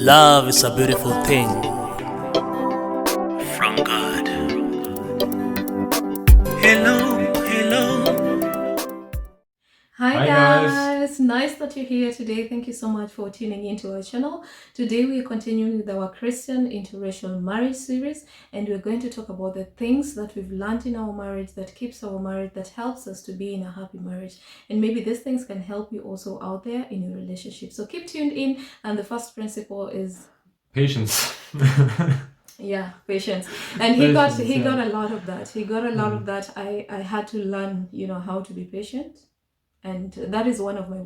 Love is a beautiful thing from God. Hello, hello. Hi Guys. nice that you're here today. Thank you so much for tuning into our channel. Today we are continuing with our Christian interracial marriage series, and we're going to talk about the things that we've learned in our marriage that keeps our marriage, that helps us to be in a happy marriage. And maybe these things can help you also out there in your relationship. So keep tuned in, and the first principle is Patience. yeah, patience. And he got Yeah. a lot of that. He got a lot of that. I had to learn, how to be patient, and that is one of my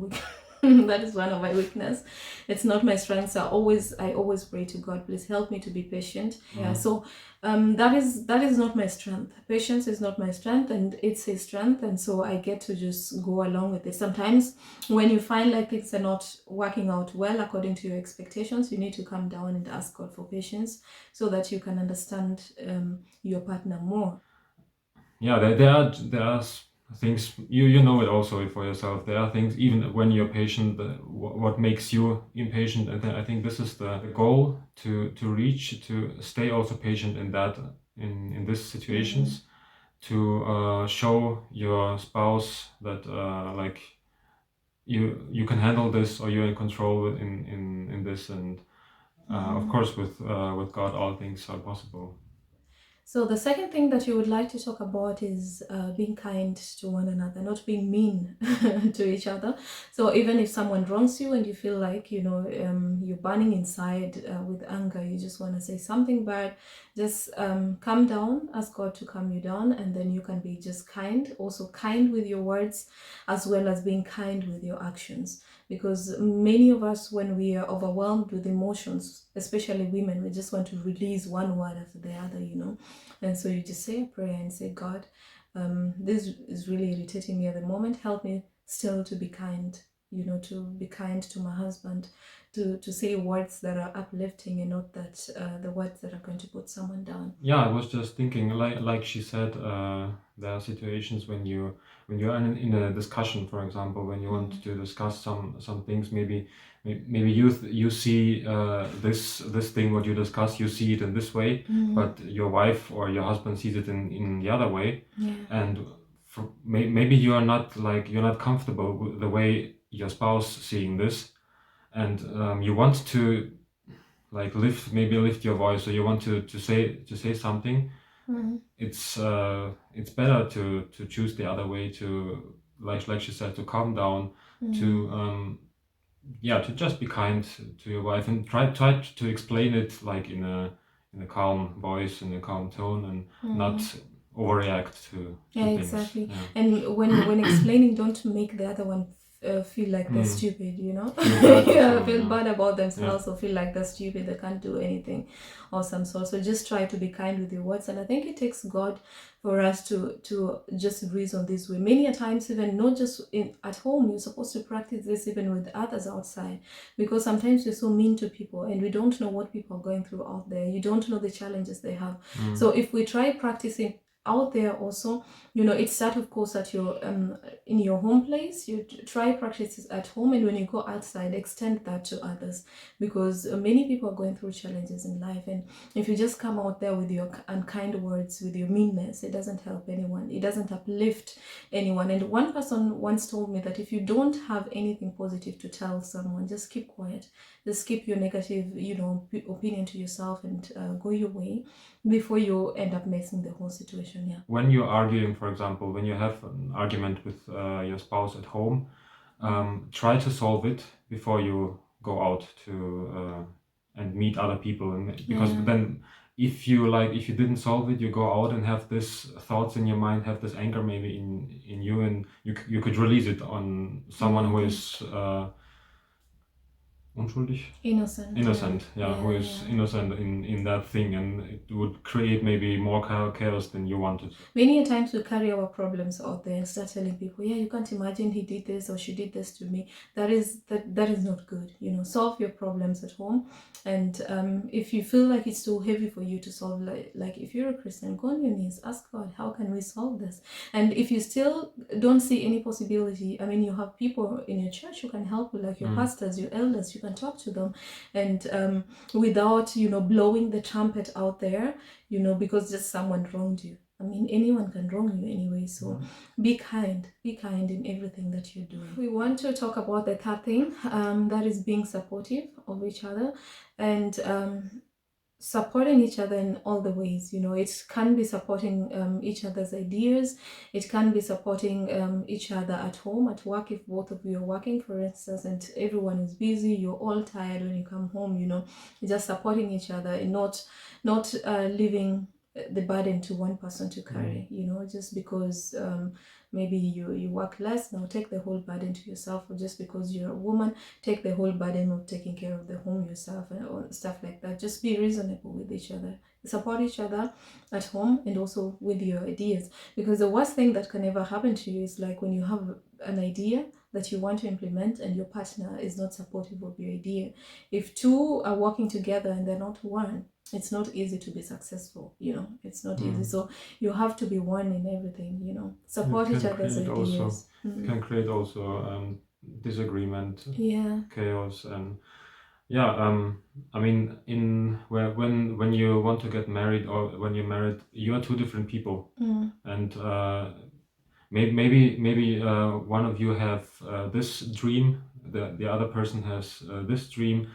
that is one of my weakness. It's not my strength. So I always pray to God, please help me to be patient. Yeah. So that is not my strength. Patience is not my strength, and it's his strength. And so I get to just go along with it. Sometimes when you find like things are not working out well according to your expectations, you need to come down and ask God for patience so that you can understand your partner more. Yeah, there are things you know it also for yourself. There are things even when you're patient, what makes you impatient, and I think this is the goal to reach, to stay also patient in that in these situations, to show your spouse that like you can handle this, or you're in control in this, and of course with God all things are possible. So the second thing that you would like to talk about is being kind to one another, not being mean to each other. So even if someone wrongs you and you feel like, you're burning inside with anger, you just want to say something bad, just calm down, ask God to calm you down, and then you can be just kind, also kind with your words, as well as being kind with your actions. Because many of us, when we are overwhelmed with emotions, especially women, we just want to release one word after the other, and so you just say a prayer and say, God, this is really irritating me at the moment. Help me still to be kind, to be kind to my husband, to say words that are uplifting and not that the words that are going to put someone down. Yeah, I was just thinking, like she said, there are situations when you're in a discussion, for example, when you want to discuss some things, maybe you see this thing what you discuss, you see it in this way, but your wife or your husband sees it in the other way, and maybe you're not comfortable with the way your spouse seeing this, and you want to like lift your voice, or you want to say something. It's better to choose the other way, to like she said, to calm down, to to just be kind to your wife, and try to explain it like in a calm voice, in a calm tone, and not overreact to Yeah, things. exactly. Yeah. And when explaining, don't make the other one feel like they're stupid, Feel bad yeah, also, feel yeah. bad about themselves, or feel like they're stupid, they can't do anything or some sort. So just try to be kind with your words. And I think it takes God for us to just reason this way. Many a times, even not just at home, you're supposed to practice this even with others outside, because sometimes we're so mean to people and we don't know what people are going through out there. You don't know the challenges they have. So if we try practicing out there also, it starts of course at your in your home place. You try practices at home, and when you go outside, extend that to others, because many people are going through challenges in life, and if you just come out there with your unkind words, with your meanness, it doesn't help anyone, it doesn't uplift anyone. And one person once told me that if you don't have anything positive to tell someone, just keep quiet, just keep your negative opinion to yourself, and go your way before you end up messing the whole situation. Yeah. When you're arguing, for example, when you have an argument with your spouse at home, try to solve it before you go out to and meet other people, and because then if you didn't solve it, you go out and have this thoughts in your mind, have this anger maybe in you, and you could release it on someone who is unschuldig? Innocent. Yeah, who is innocent in that thing, and it would create maybe more chaos than you wanted. Many a times we carry our problems out there and start telling people, yeah, you can't imagine he did this or she did this to me. That is not good. Solve your problems at home. And if you feel like it's too heavy for you to solve, like if you're a Christian, go on your knees, ask God, how can we solve this? And if you still don't see any possibility, I mean, you have people in your church who can help you, like your pastors, your elders. You and talk to them, and without, blowing the trumpet out there, because just someone wronged you. I mean, anyone can wrong you anyway, so be kind in everything that you're doing. We want to talk about the third thing, that is being supportive of each other, and supporting each other in all the ways. It can be supporting each other's ideas. It can be supporting each other at home, at work, if both of you are working, for instance, and everyone is busy, you're all tired when you come home, just supporting each other and not leaving the burden to one person to carry, just because maybe you work less, now take the whole burden to yourself, or just because you're a woman, take the whole burden of taking care of the home yourself, or stuff like that. Just be reasonable with each other, support each other at home, and also with your ideas, because the worst thing that can ever happen to you is like when you have an idea that you want to implement and your partner is not supportive of your idea. If two are working together and they're not one, it's not easy to be successful. It's not easy. So you have to be one in everything. Support each other's ideas. It can create also disagreement, chaos, and I mean, when you want to get married, or when you're married, you are two different people, and maybe one of you have this dream, the other person has this dream.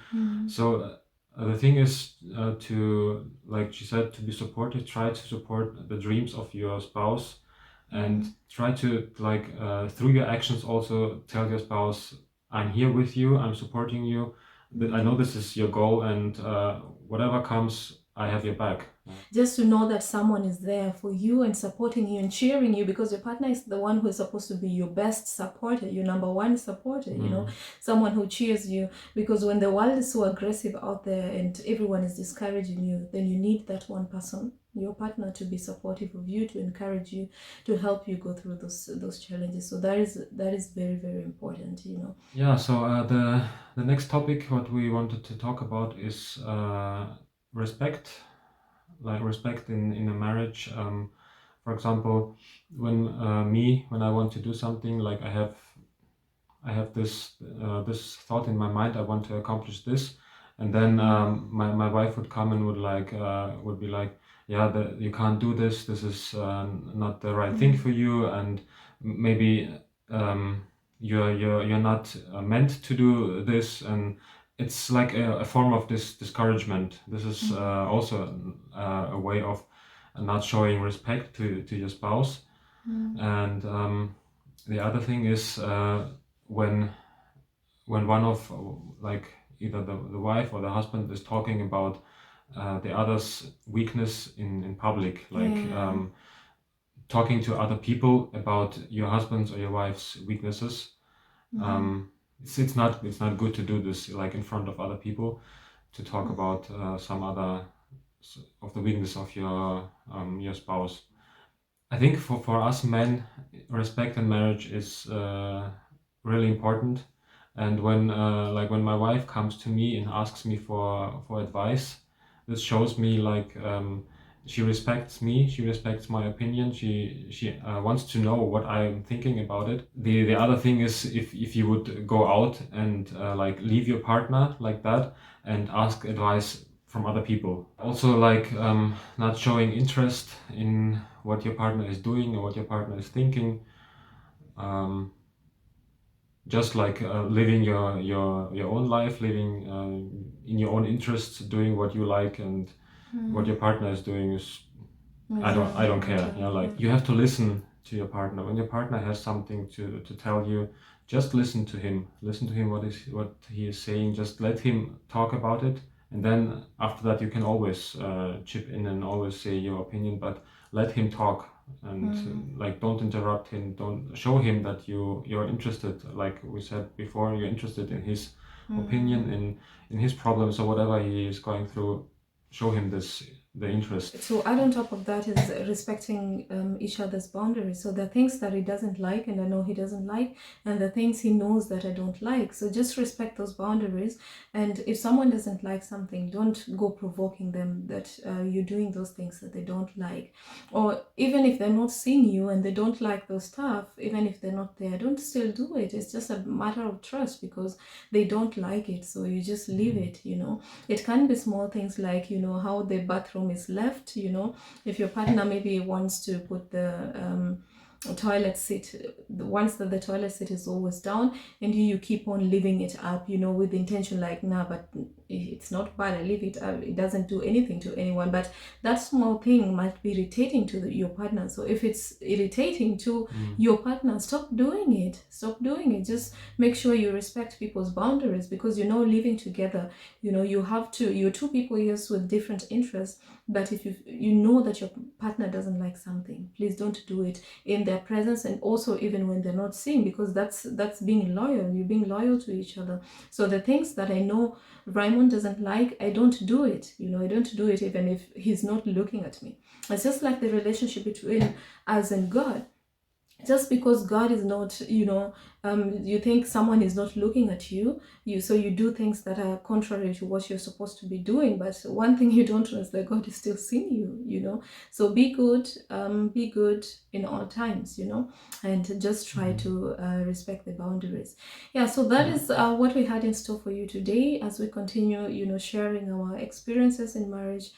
So the thing is to, like she said, to be supportive. Try to support the dreams of your spouse, and try to through your actions also tell your spouse, I'm here with you, I'm supporting you, I know this is your goal, and whatever comes, I have your back. Just to know that someone is there for you and supporting you and cheering you, because your partner is the one who is supposed to be your best supporter, your number one supporter, someone who cheers you. Because when the world is so aggressive out there and everyone is discouraging you, then you need that one person, your partner, to be supportive of you, to encourage you, to help you go through those challenges. So that is very, very important. Yeah. So the next topic what we wanted to talk about is respect. Like respect in a marriage. For example, when I want to do something, like I have this thought in my mind, I want to accomplish this, and then my wife would come and would be like, yeah, you can't do this. This is not the right thing for you, and maybe you're not meant to do this, and it's like a form of this discouragement. This is also a way of not showing respect to your spouse. And the other thing is when one of, like, either the wife or the husband is talking about the other's weakness in public, like talking to other people about your husband's or your wife's weaknesses. It's not good to do this, like, in front of other people, to talk about some other of the weakness of your spouse. I think for us men, respect in marriage is really important. And when my wife comes to me and asks me for advice, this shows me she respects me, she respects my opinion, she wants to know what I'm thinking about it. The other thing is, if you would go out and leave your partner like that and ask advice from other people. Also, not showing interest in what your partner is doing or what your partner is thinking. Just living your own life, living in your own interests, doing what you like, and what your partner is doing is, I don't care. You have to listen to your partner. When your partner has something to tell you, just listen to him. Listen to him what he is saying. Just let him talk about it, and then after that you can always chip in and always say your opinion. But let him talk, and don't interrupt him. Don't show him that you're interested. Like we said before, you're interested in his opinion, in his problems or whatever he is going through. Show him this the interest. So add on top of that is respecting each other's boundaries. So there are things that he doesn't like and I know he doesn't like, and the things he knows that I don't like. So just respect those boundaries. And if someone doesn't like something, don't go provoking them that you're doing those things that they don't like. Or even if they're not seeing you and they don't like those stuff, even if they're not there, don't still do it. It's just a matter of trust because they don't like it. So you just leave it, you know. It can be small things like, you know, how the bathroom is left, you know, if your partner maybe wants to put the toilet seat, once the toilet seat is always down and you keep on leaving it up, you know, with the intention like, nah, but it's not bad, I leave it up, it doesn't do anything to anyone. But that small thing might be irritating to your partner. So if it's irritating to your partner, stop doing it. Just make sure you respect people's boundaries, because you know, living together, you know, you're two people, yes, with different interests. But if you know that your partner doesn't like something, please don't do it in their presence, and also even when they're not seeing, because that's being loyal. You're being loyal to each other. So the things that I know Reimund doesn't like, I don't do it. You know, I don't do it even if he's not looking at me. It's just like the relationship between us and God. Just because God is not, you know, you think someone is not looking at you, so you do things that are contrary to what you're supposed to be doing. But one thing you don't know is that God is still seeing you, you know. So be good in all times, you know, and just try to respect the boundaries. Yeah, so that is what we had in store for you today as we continue, you know, sharing our experiences in marriage.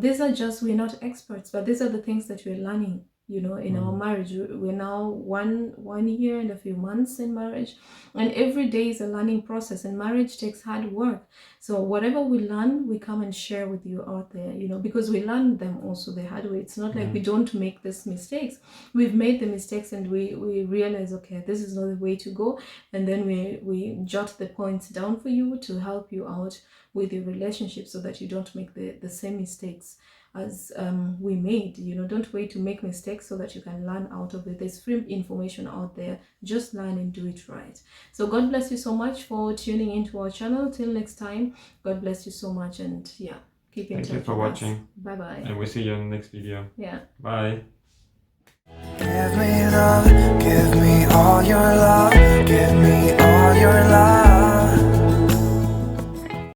These are just, we're not experts, but these are the things that we're learning, you know, in our marriage. We're now one year and a few months in marriage, and every day is a learning process, and marriage takes hard work. So whatever we learn, we come and share with you out there, you know, because we learn them also the hard way. It's not like we don't make these mistakes. We've made the mistakes and we realize, okay, this is not the way to go, and then we jot the points down for you to help you out with your relationship so that you don't make the same mistakes as we made. You know, don't wait to make mistakes so that you can learn out of it. There's free information out there. Just learn and do it right. So God bless you so much for tuning into our channel. Till next time, God bless you so much, and yeah, keep in touch. Thank you for watching. Bye bye. And we'll see you in the next video. Yeah. Bye. Give me love, give me all your love.